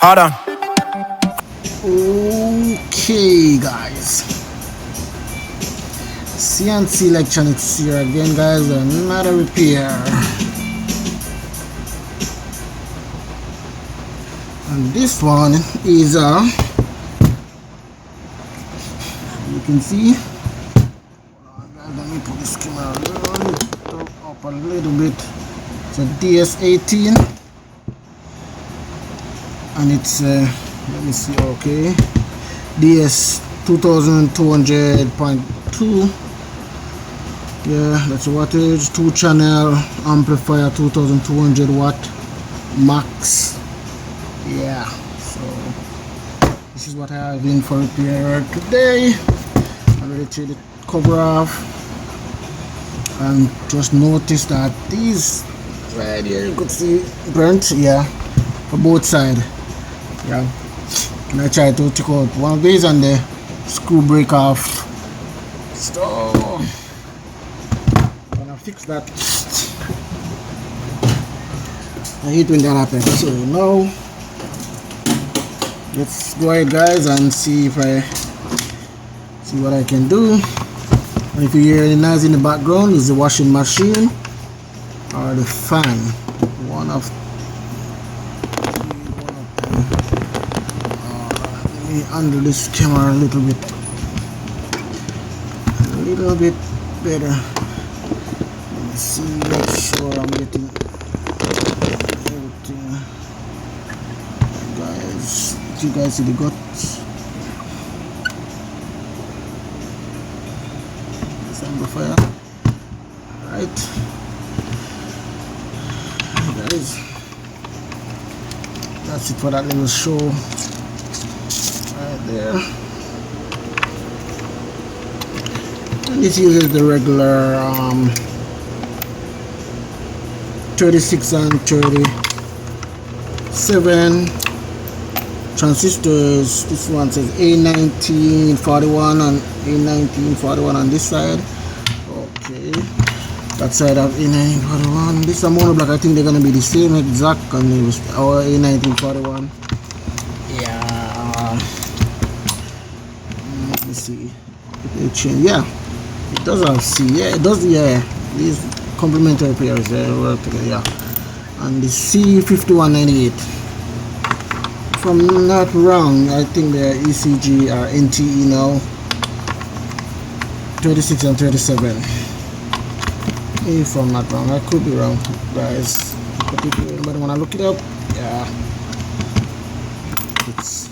Hold on. Okay, guys. C&C Electronics here again, guys. Another repair. And this one is you can see. Let me put this camera up a little bit. It's a DS18, and it's let me see. Okay, DS 2200.2. Yeah, that's a wattage. 2-channel amplifier, 2200 watt max. Yeah, so this is what I have in for repair today. I already take the cover off, and just notice that these right here, you could see burnt. Yeah, for both sides. Yeah, and I try to take out one of these and the screw break off. So I'm gonna fix that. I hate when that happens. So now let's go ahead, guys, and see what I can do. And if you hear any noise in the background, is the washing machine or the fan. One of them. Let me handle this camera a little bit better. Let me see, make sure I'm getting everything. Guys, did you guys see the guts? This amplifier. Alright. Guys, that's it for that little show. Right there. And this uses the regular 36 and 37 transistors. This one says A1941 and A1941 on this side. Okay, that side of A1941. This is a monoblock. I think they're gonna be the same exact, and it was our A1941. Yeah. Let me see. Yeah, it does have C. Yeah, it does. Yeah, these complementary pairs, they work together. Yeah, and the C5198. If I'm not wrong, I think they're ECG or NTE now. 36 and 37. If I'm not wrong, I could be wrong, guys. But if anybody wanna look it up, yeah, it's.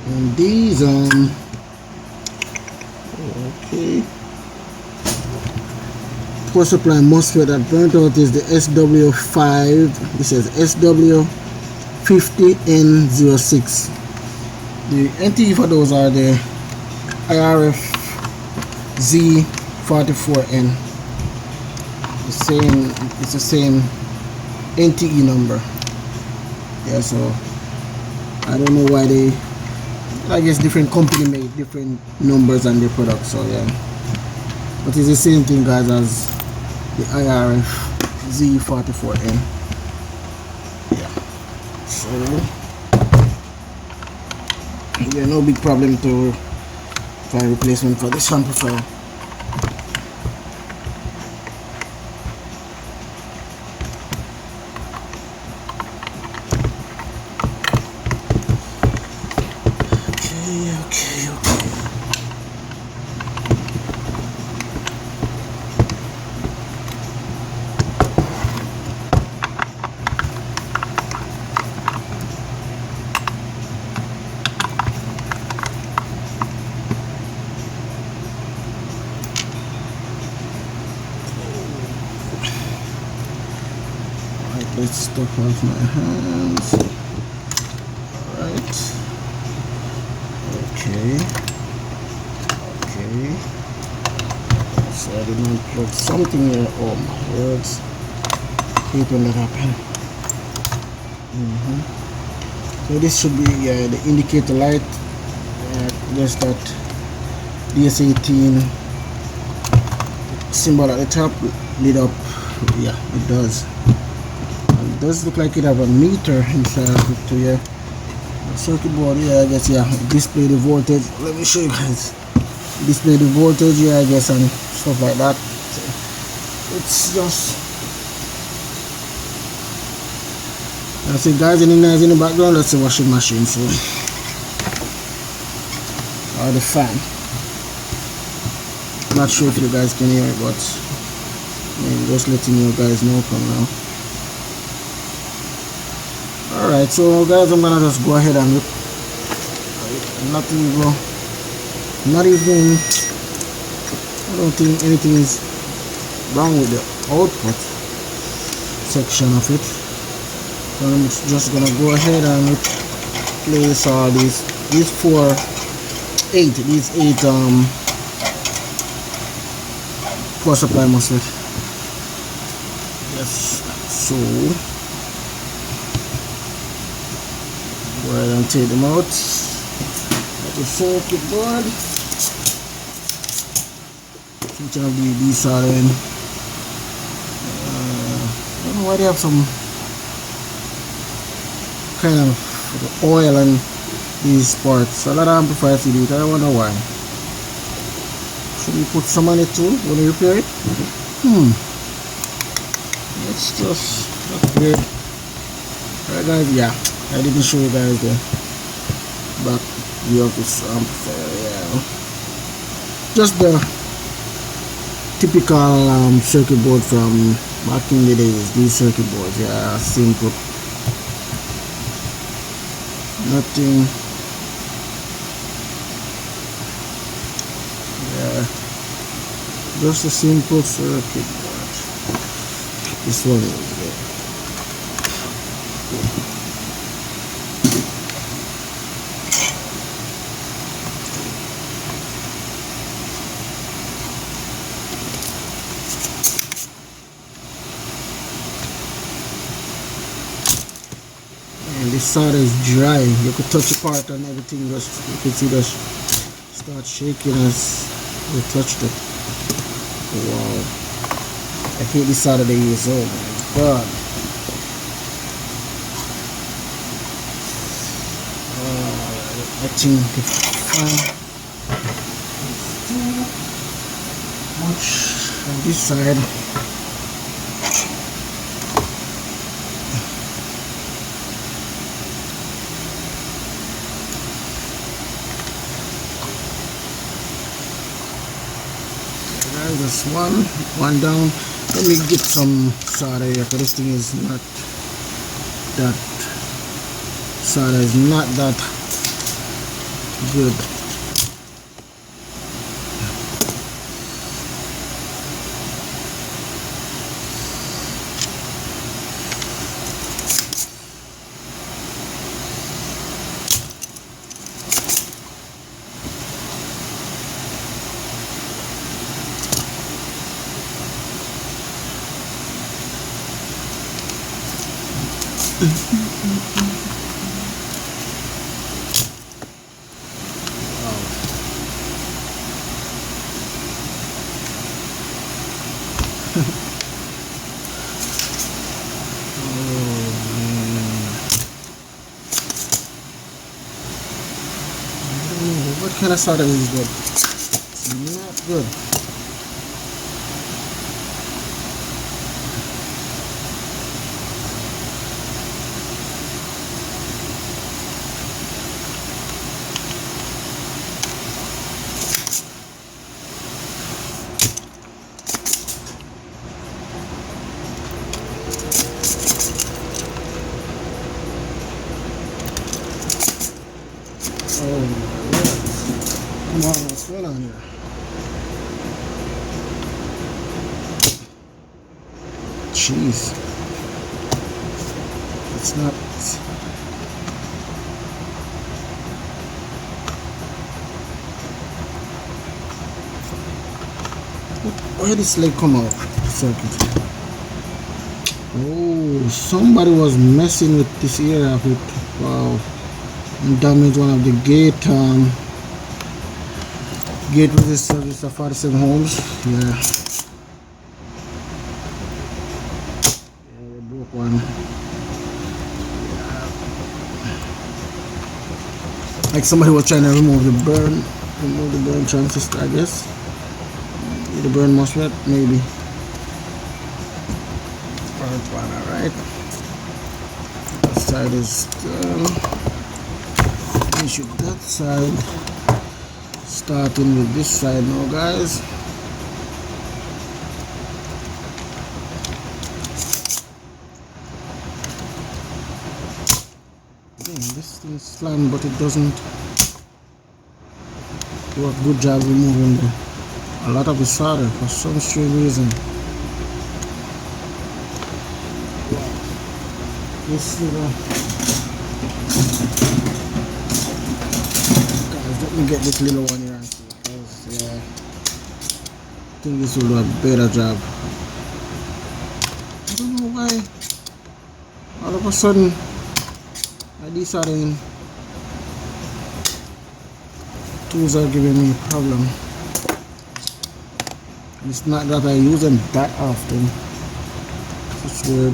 And these okay, power supply MOSFET that burnt out is the SW5. This is SW50N06. The NTE for those are the IRF Z44N. It's the same NTE number. Yeah, so I don't know why they, I guess different company made different numbers on their products, so yeah. But it's the same thing, guys, as the IRF Z44N. Yeah. So yeah, no big problem to find replacement for this amplifier. Okay. Alright, let's stop off my hands. Alright. Okay. So I did not plug something here. Oh my words. Hate when that happen. So this should be the indicator light. Just that DS18 symbol at the top, lit up. Yeah, it does. It does look like it have a meter inside of it too. Yeah, the circuit board. Yeah, I guess. Yeah, display the voltage. Let me show you guys. Display the voltage. Yeah, I guess, and stuff like that. So it's just. I see guys in the noise in the background. That's the washing machine. So or the fan. Not sure if you guys can hear it, but I'm just letting you guys know from now. Alright, so guys, I'm gonna just go ahead and look. Not even, I don't think anything is wrong with the output section of it. So I'm just gonna go ahead and place all these eight power supply MOSFET. Yes, so go ahead and take them out. The circuit board. Which of these are in? I don't know why they have some kind of oil and these parts. A lot of amplifiers do it. I wonder why. Should we put some on it too when we repair it? Let's just upgrade. Alright guys, yeah, I didn't show you guys the back view of this amplifier. Yeah, just the typical circuit board from back in the days. These circuit boards, yeah, simple, nothing. Just a simple circuit board. This one is there. And this solder is dry. You could touch a part and everything just, you can see just start shaking as you touched it. Wow, I hate this solder they use. Oh my god. I think too much on this side. Just one down. Let me get some solder here, because this thing is not that, solder is not that good. What kind of solder is good? It's not good. Oh my god. Come on, what's going on here? Jeez. It's not. Where did this leg come out? Circuit. Oh, somebody was messing with this area of it. Wow. And damaged one of the gate Gate resistor is a 47 ohms. Yeah, we broke one. Like somebody was trying to remove the burn transistor, I guess. The burn MOSFET, maybe. Alright. That side is done. Finish with that side. Starting with this side now, guys. This thing is slammed, but it doesn't do a good job removing a lot of the solder for some strange reason. This little, guys, let me get this little one here and see, because I think this will do a better job. I don't know why all of a sudden these tools are giving me a problem. It's not that I use them that often. It's weird.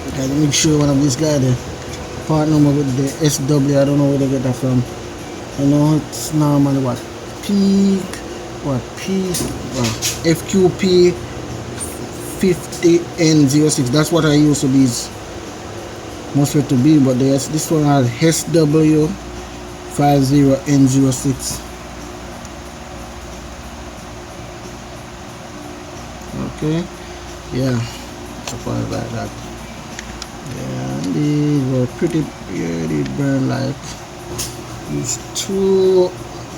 Okay, let me show you one of these guys, the part number with the SW. I don't know where they get that from. I know it's normally what FQP 50N06. That's what I used to these MOSFET to be, but this one has SW 50N06. Okay, yeah, something like that. Yeah, these were pretty burn light. These two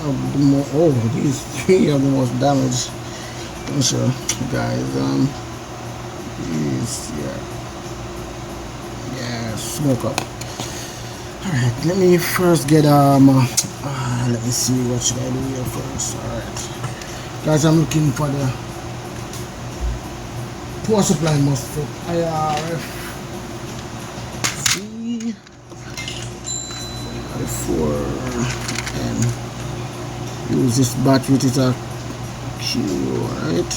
of the most, these three of the most damaged. I'm sure, guys. These, yeah, smoke up. All right, let me first get let me see what should I do here first. All right, guys, I'm looking for the power supply MOSFET IRF. 4 and use this battery. It is a Q. Alright.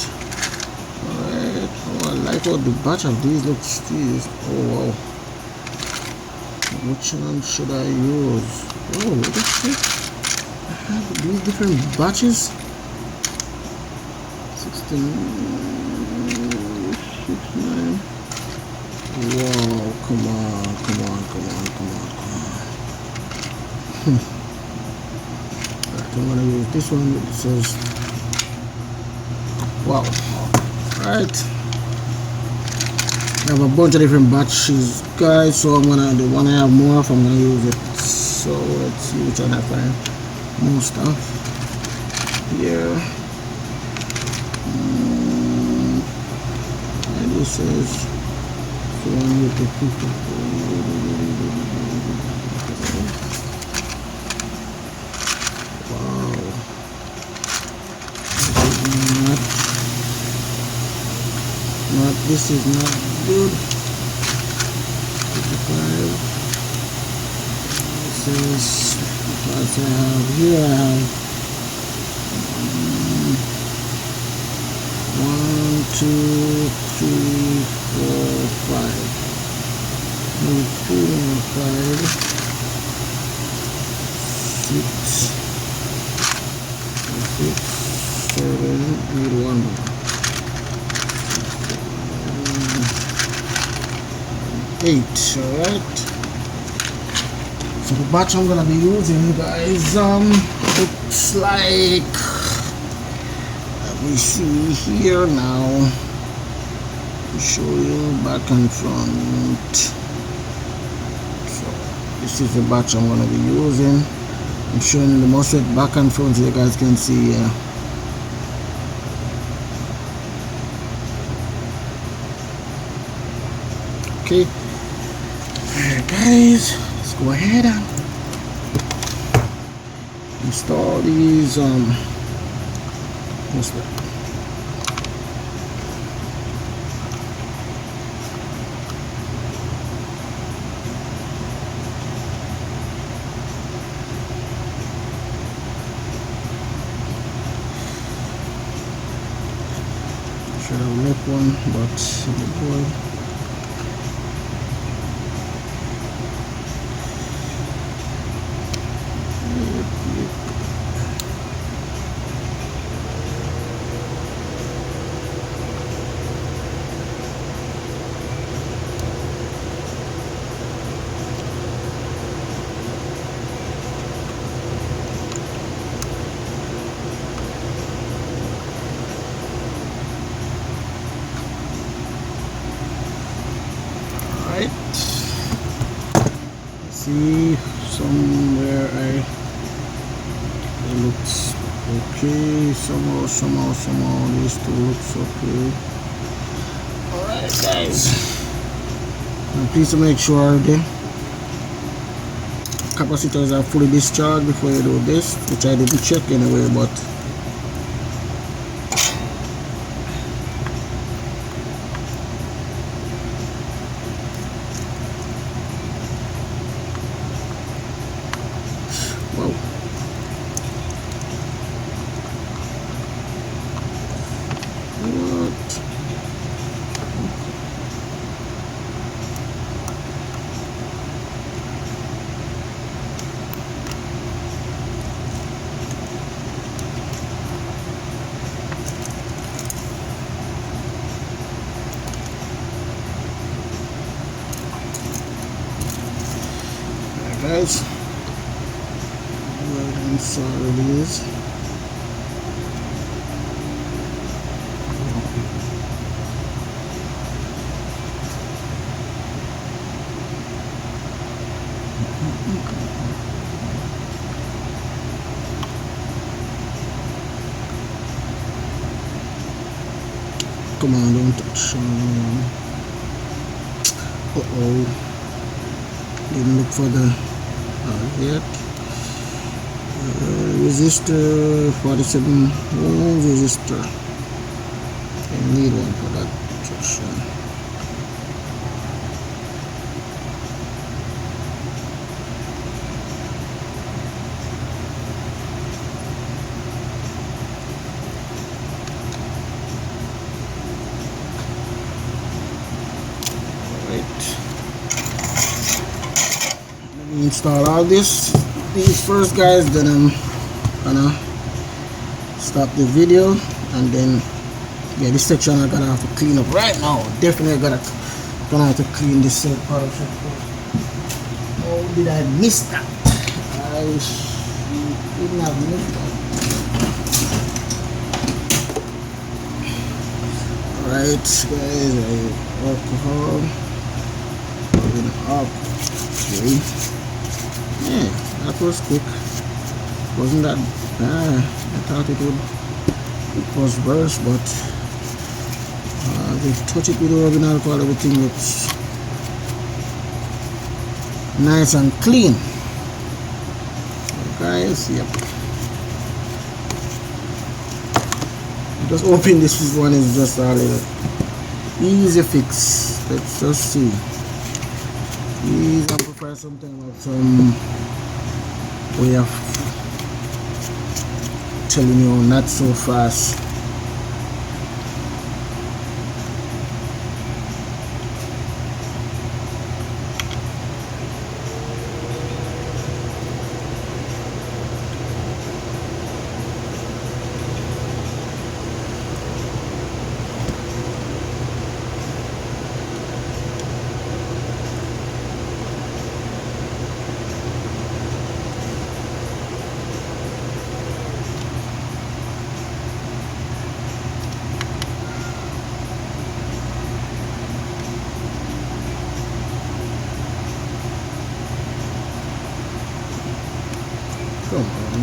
Oh, I like how the batch of these looks. Oh wow. Which one should I use? Oh, what the shit? I have these different batches. 16. Wow, come on. Right, I'm gonna use this one. It says, wow. Right, I have a bunch of different batches, guys, so the one I have more of, I'm gonna use it. So let's see which one I find. more stuff here. And this is the one with the people. Wow, this is not good. 55. This is what I have here. I have 1, 2, 3, 4, 5. Need 3 more 5, 6, 7. Need 1 more. 8. Alright. So the batch I'm gonna be using, guys, looks like, let me see here now. I'll show you back and front. So this is the batch I'm gonna be using. I'm showing the MOSFET back and front so you guys can see. Okay. Alright, guys, let's go ahead and install these MOSFET. Should have left one, but the board. See somewhere it looks okay. Somehow this two looks okay. Alright, guys, and please make sure the capacitors are fully discharged before you do this, which I didn't check anyway, but guys, right hand side it is. Come on, don't touch. Didn't look for the yet. Resistor, 47 ohms resistor. I need one for that section. Install all these first, guys, then I'm gonna stop the video, and then yeah, this section I'm gonna have to clean up right now. Definitely gonna have to clean this part of it. Oh, did I miss that? I didn't have missed that. Alright, guys, alcohol up. Okay. Yeah, that was quick. wasn't that bad. I thought it was worse, but they touch it with the rubbing alcohol, everything looks nice and clean. So guys, yep. Just open this one is just a little easy fix. Let's just see. These amplifiers something about some way of telling you not so fast. Come on.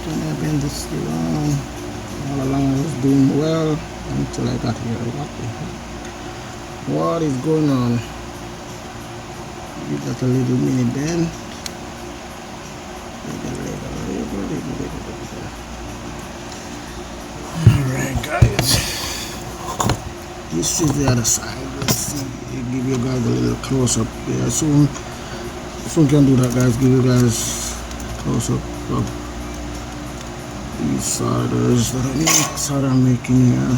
Can I bend this along? All along I was doing well until I got here. What the heck? What is going on? You got a little mini bend. Alright guys. This is the other side. Let's see. Give you guys a little close up there. Soon can do that, guys. Give you guys close up of these solders that I'm making here.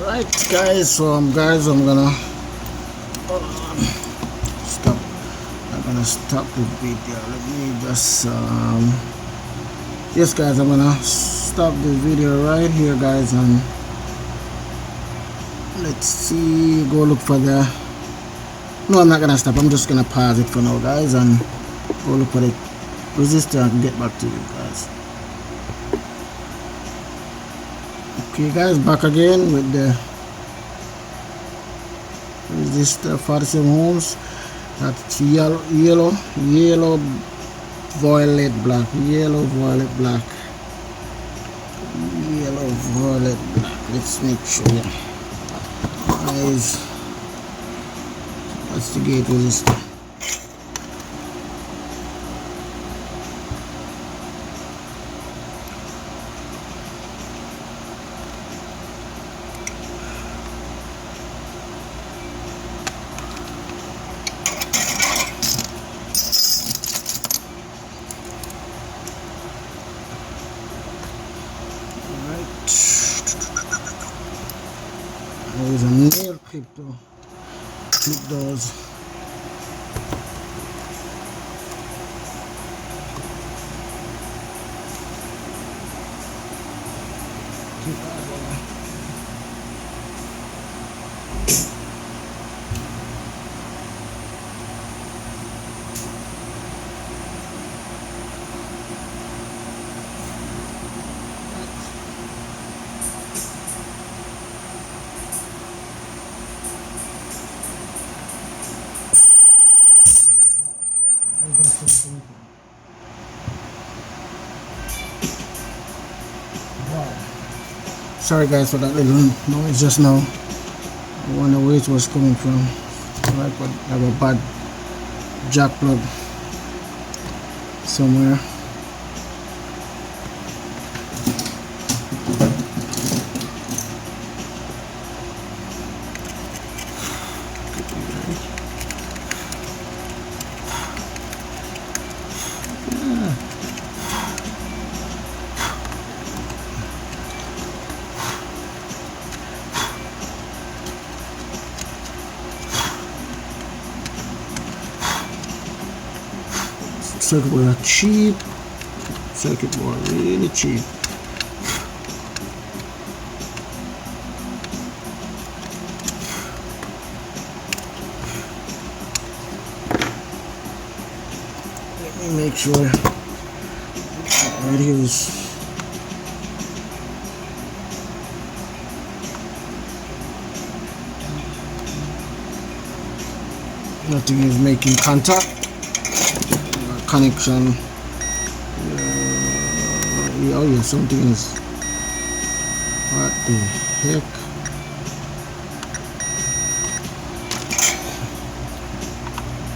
Alright guys, so I'm gonna stop. I'm gonna stop the video. Let me just yes guys, I'm gonna stop the video right here guys, and let's see, go look for the no, I'm not gonna stop. I'm just gonna pause it for now guys and go look for the resistor and get back to you guys. Okay guys, back again with the resistor 47 ohms. That's yellow, violet, black, yellow, violet, black, yellow, violet, black. Let's make sure guys, that's the gate resistor. There's a nail clip to clip those. Sorry guys for that little noise just now. I wonder where it was coming from. Right, but I have a bad jack plug somewhere. Circuit board are cheap. Circuit board really cheap. Let me make sure right here is nothing is making contact. Connection. Oh yeah, something is. What the heck?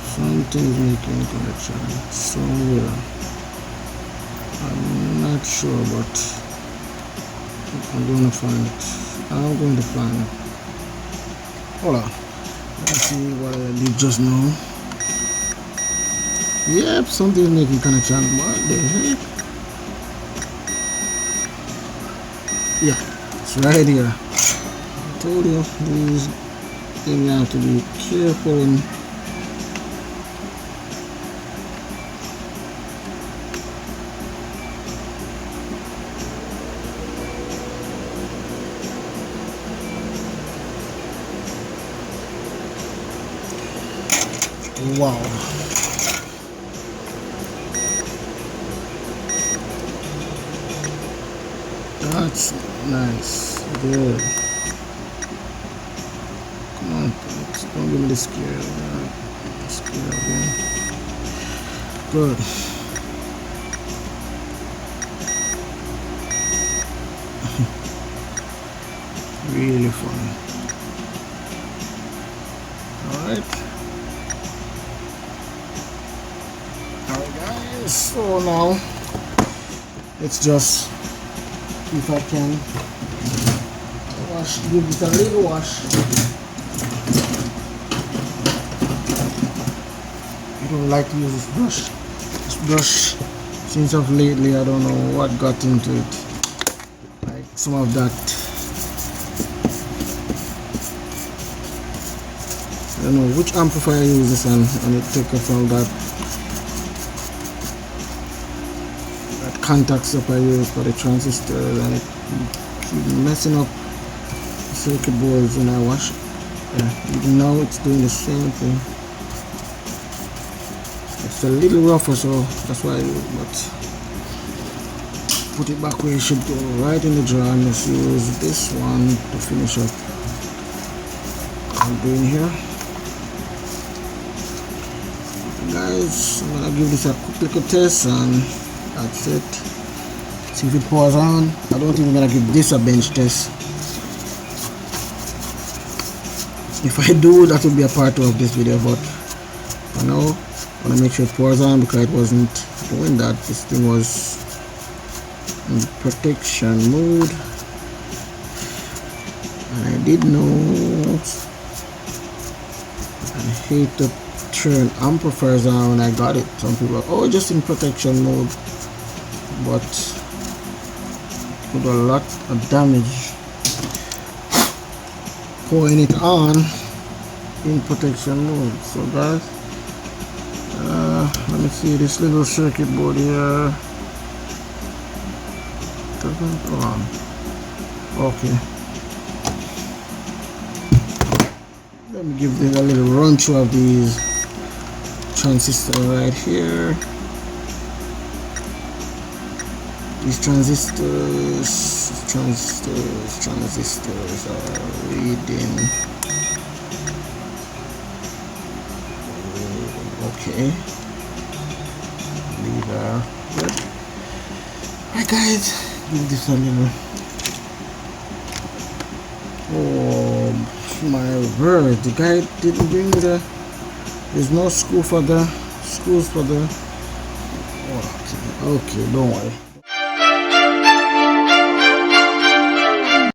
Something is making connection somewhere. I'm not sure, but I'm going to find it. I'm going to find it. Hold on. Let's see what I did just now. Yep, something is making connection. What the heck? Yeah, it's right here. I told you these things have to be careful and wow. That's nice. Good. Come on, folks. Don't give me the scare. Scare again. Good. Really fun. Alright. Alright guys. So now let's just, if I can, wash, give it a little wash. I don't like to use this brush. This brush, since of lately, I don't know what got into it. Like some of that, I don't know which amplifier I use this on, and it took it from that contact stuff I use for the transistors, and it keep messing up the circuit boards when I wash it. Yeah, even now it's doing the same thing. It's a little rougher, so that's why I do it, but put it back where it should go, right in the jar, and let's use this one to finish up what I'm doing here. Guys, I'm gonna give this a quick little test and that's it. See if it pours on. I don't think I'm gonna give this a bench test. If I do, that will be a part 2 of this video, but for now I wanna make sure it pours on because it wasn't doing that. This thing was in protection mode, and I did know I hate to turn amplifiers on when I got it. Some people are, oh, just in protection mode, but with a lot of damage pouring it on in protection mode. So guys, let me see this little circuit board here. Doesn't go on. Okay, let me give this a little run through of these transistors right here. These transistors are reading. Okay. Good. Alright guys, give this a little. Oh my word, the guy didn't bring the, there's no screws for the, okay, don't worry.